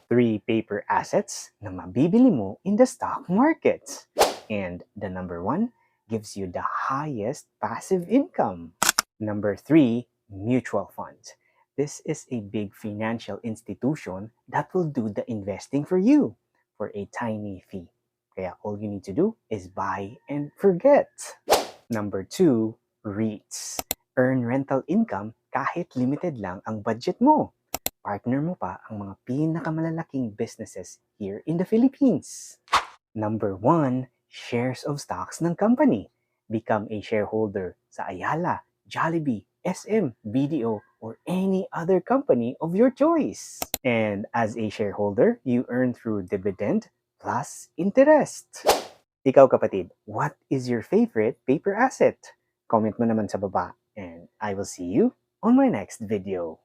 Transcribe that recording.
3 paper assets na mabibili mo in the stock market. And the number 1 gives you the highest passive income. Number 3, mutual funds. This is a big financial institution that will do the investing for you for a tiny fee. Kaya all you need to do is buy and forget. Number 2, REITs. Earn rental income kahit limited lang ang budget mo. Partner mo pa ang mga pinakamalalaking businesses here in the Philippines. Number 1, shares of stocks ng company. Become a shareholder sa Ayala, Jollibee, SM, BDO, or any other company of your choice. And as a shareholder, you earn through dividend plus interest. Ikaw kapatid, what is your favorite paper asset? Comment mo naman sa baba, and I will see you on my next video.